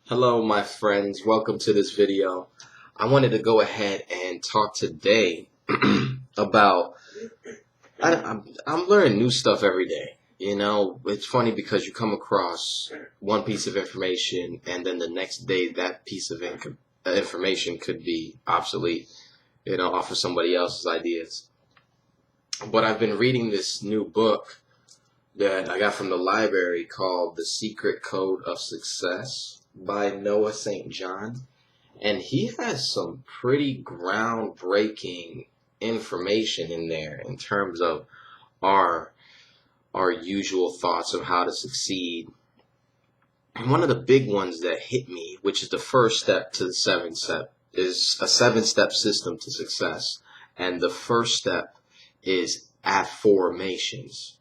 Hello, my friends. Welcome to this video. I wanted to go ahead and talk today about. I'm learning new stuff every day. You know, it's funny because you come across one piece of information, and then the next day that piece of information could be obsolete. You know, off of somebody else's ideas. But I've been reading this new book that I got from the library called The Secret Code of Success by Noah St. John. And he has some pretty groundbreaking information in there in terms of our our usual thoughts of how to succeed. And one of the big ones that hit me, which is the first step to the seven step, is a 7-step system to success. And the first step is Afformations.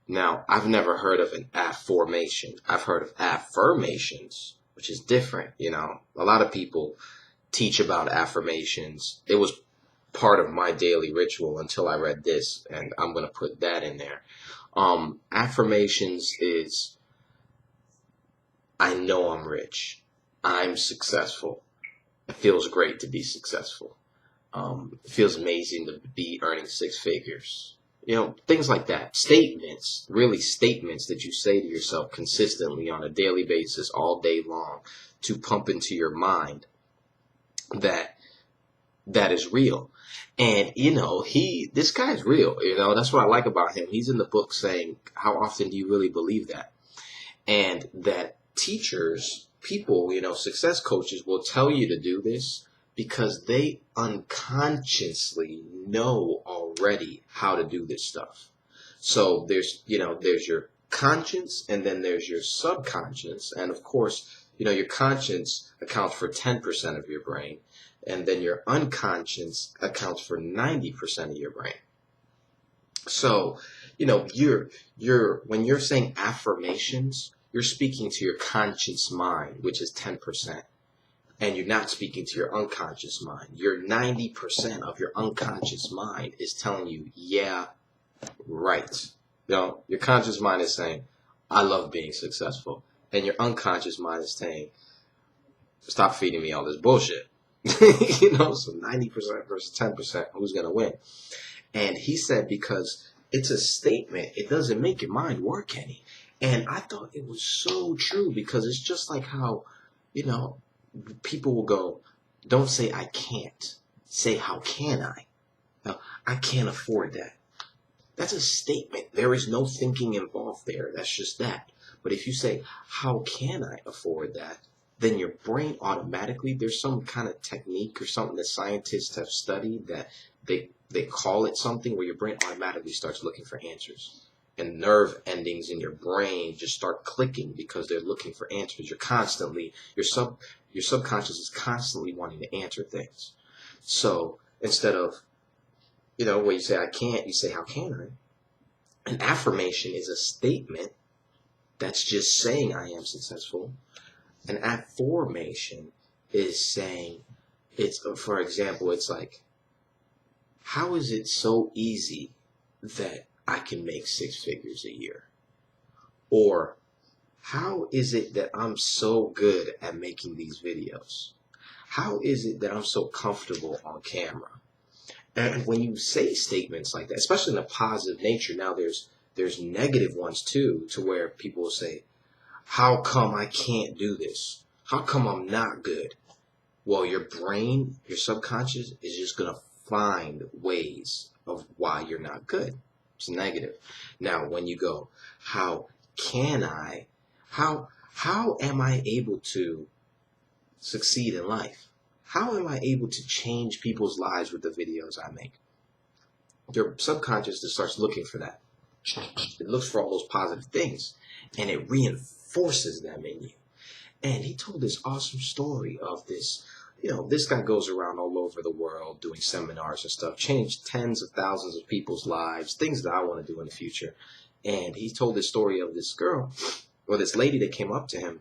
Now, I've never heard of an affirmation. I've heard of affirmations, which is different. You know, a lot of people teach about affirmations. It was part of my daily ritual until I read this, and I'm going to put that in there. Affirmations is, I know I'm rich. I'm successful. It feels great to be successful. It feels amazing to be earning 6 figures. You know, things like that. Statements, really statements that you say to yourself consistently on a daily basis, all day long, to pump into your mind that is real. And, you know, this guy's real. You know, that's what I like about him. He's in the book saying, how often do you really believe that? And that teachers, people, you know, success coaches will tell you to do this because they unconsciously know already how to do this stuff. So there's your conscience, and then there's your subconscious. And of course, you know, your conscience accounts for 10% of your brain, and then your unconscious accounts for 90% of your brain. So, you know, when you're saying affirmations, you're speaking to your conscious mind, which is 10%. And you're not speaking to your unconscious mind. Your 90% of your unconscious mind is telling you, yeah, right. You know, your conscious mind is saying, I love being successful. And your unconscious mind is saying, stop feeding me all this bullshit. You know, so 90% versus 10%, who's going to win? And he said, because it's a statement, it doesn't make your mind work any. And I thought it was so true, because it's just like how, you know, people will go, don't say I can't. Say, how can I? Now, I can't afford that. That's a statement. There is no thinking involved there. That's just that. But if you say, how can I afford that? Then your brain automatically, there's some kind of technique or something that scientists have studied that they call it something where your brain automatically starts looking for answers. And nerve endings in your brain just start clicking because they're looking for answers. Your subconscious is constantly wanting to answer things. So instead of, you know, when you say I can't, you say how can I? An affirmation is a statement that's just saying I am successful. An affirmation is saying, for example, it's like, how is it so easy that I can make 6 figures a year? Or how is it that I'm so good at making these videos? How is it that I'm so comfortable on camera? And when you say statements like that, especially in a positive nature, now there's negative ones too, to where people will say, how come I can't do this? How come I'm not good? Well, your brain, your subconscious is just going to find ways of why you're not good. It's negative. Now, when you go, how can I, how am I able to succeed in life? How am I able to change people's lives with the videos I make? Your subconscious just starts looking for that. It looks for all those positive things, and it reinforces them in you. And he told this awesome story of this, you know, this guy goes around all over the world doing seminars and stuff, changed tens of thousands of people's lives, things that I want to do in the future. And he told this story of this girl, or this lady that came up to him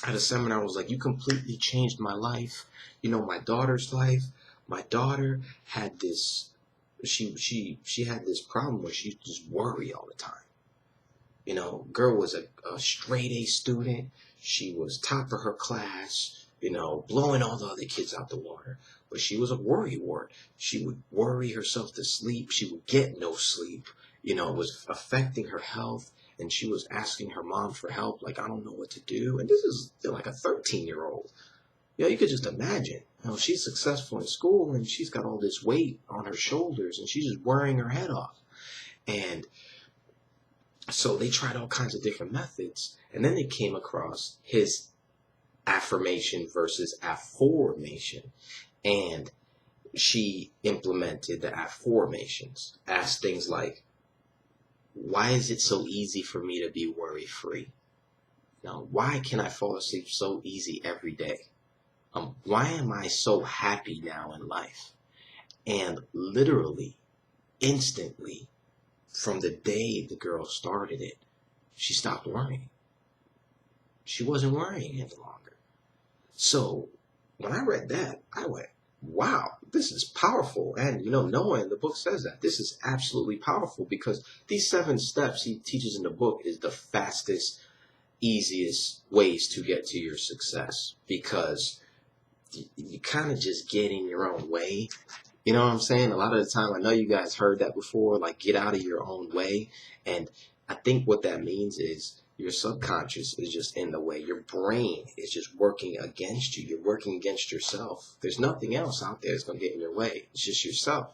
at a seminar, was like, you completely changed my life. You know, my daughter's life. My daughter had this, she had this problem where she just worry all the time. Girl was a straight A student. She was top of her class, blowing all the other kids out the water. But she was a worrywart. She would worry herself to sleep. She would get no sleep. It was affecting her health. And she was asking her mom for help, like, I don't know what to do. And this is like a 13-year-old. You could just imagine. She's successful in school and she's got all this weight on her shoulders and she's just worrying her head off. And so they tried all kinds of different methods. And then they came across his affirmation versus affirmation. And she implemented the affirmations. Asked things like, why is it so easy for me to be worry-free? Now, why can I fall asleep so easy every day? Why am I so happy now in life? And literally, instantly, from the day the girl started it, she stopped worrying. She wasn't worrying any longer. So when I read that, I went, wow, this is powerful. And, Noah in the book says that. This is absolutely powerful because these 7 steps he teaches in the book is the fastest, easiest ways to get to your success because you kind of just get in your own way. You know what I'm saying? A lot of the time, I know you guys heard that before, like get out of your own way. And I think what that means is your subconscious is just in the way. Your brain is just working against you. You're working against yourself. There's nothing else out there that's going to get in your way. It's just yourself.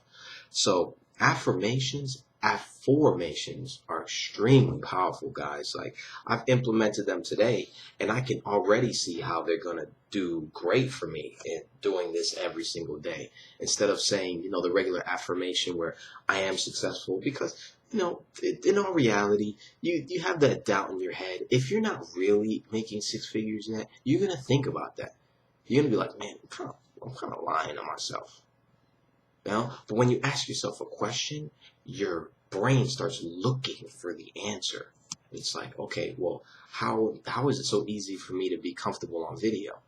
So affirmations are extremely powerful, guys. Like I've implemented them today and I can already see how they're going to do great for me in doing this every single day. Instead of saying, the regular affirmation where I am successful because, in all reality, you have that doubt in your head. If you're not really making 6 figures yet, you're going to think about that. You're going to be like, man, I'm kind of lying to myself. But when you ask yourself a question, your brain starts looking for the answer. It's like, okay, well, how is it so easy for me to be comfortable on video?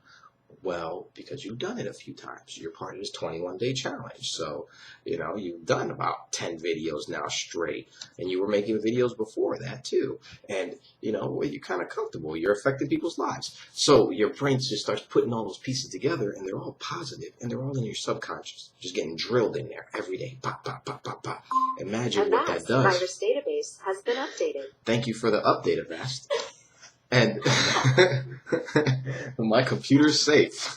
Well, because you've done it a few times. You're part of this 21-day challenge. So, you've done about 10 videos now straight. And you were making videos before that too. And, you're kind of comfortable. You're affecting people's lives. So your brain just starts putting all those pieces together and they're all positive and they're all in your subconscious. Just getting drilled in there every day. Pop, pop, pop, pop, pop. Imagine what that does. Virus database has been updated. Thank you for the update, Avast. And my computer's safe.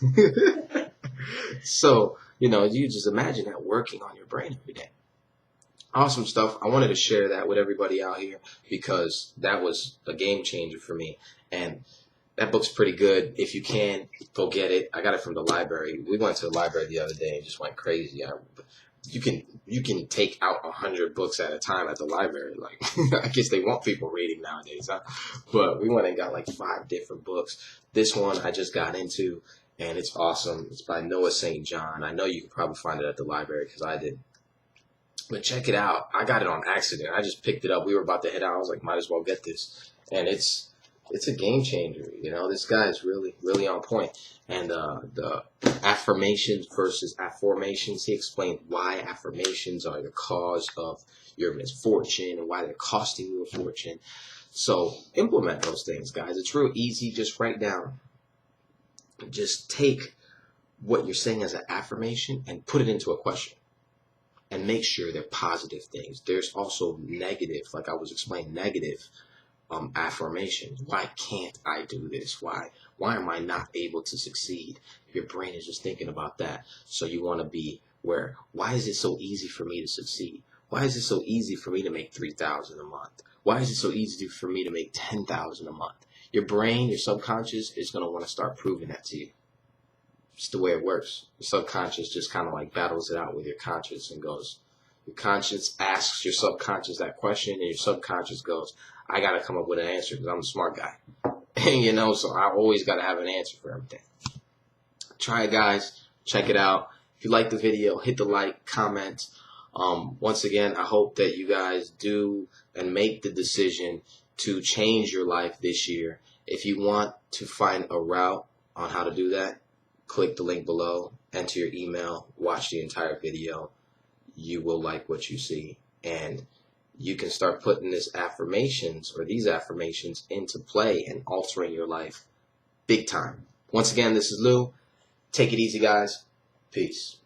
So, you just imagine that working on your brain every day. Awesome stuff. I wanted to share that with everybody out here because that was a game changer for me. And that book's pretty good. If you can, go get it. I got it from the library. We went to the library the other day and just went crazy. You can take out 100 books at a time at the library. Like, I guess they want people reading nowadays, huh? But we went and got like 5 different books. This one I just got into, and it's awesome. It's by Noah St. John. I know you can probably find it at the library because I did. But check it out. I got it on accident. I just picked it up. We were about to head out. I was like, might as well get this. And it's a game changer. This guy is really, really on point. And the affirmations versus affirmations, he explained why affirmations are the cause of your misfortune and why they're costing you a fortune. So implement those things, guys. It's real easy. Just write down. Just take what you're saying as an affirmation and put it into a question. And make sure they're positive things. There's also negative, like I was explaining, negative affirmations. Why can't I do this? Why am I not able to succeed? Your brain is just thinking about that. So you want to be where, why is it so easy for me to succeed? Why is it so easy for me to make $3,000 a month? Why is it so easy for me to make $10,000 a month? Your brain, your subconscious is going to want to start proving that to you. It's the way it works. The subconscious just kind of like battles it out with your conscious and goes, your conscious asks your subconscious that question and your subconscious goes, I got to come up with an answer because I'm a smart guy. And so I always got to have an answer for everything. Try it, guys. Check it out. If you like the video, hit the like, comment. Once again, I hope that you guys do and make the decision to change your life this year. If you want to find a route on how to do that, click the link below, enter your email, watch the entire video. You will like what you see, and you can start putting these affirmations into play and altering your life big time. Once again, this is Lou. Take it easy, guys. Peace.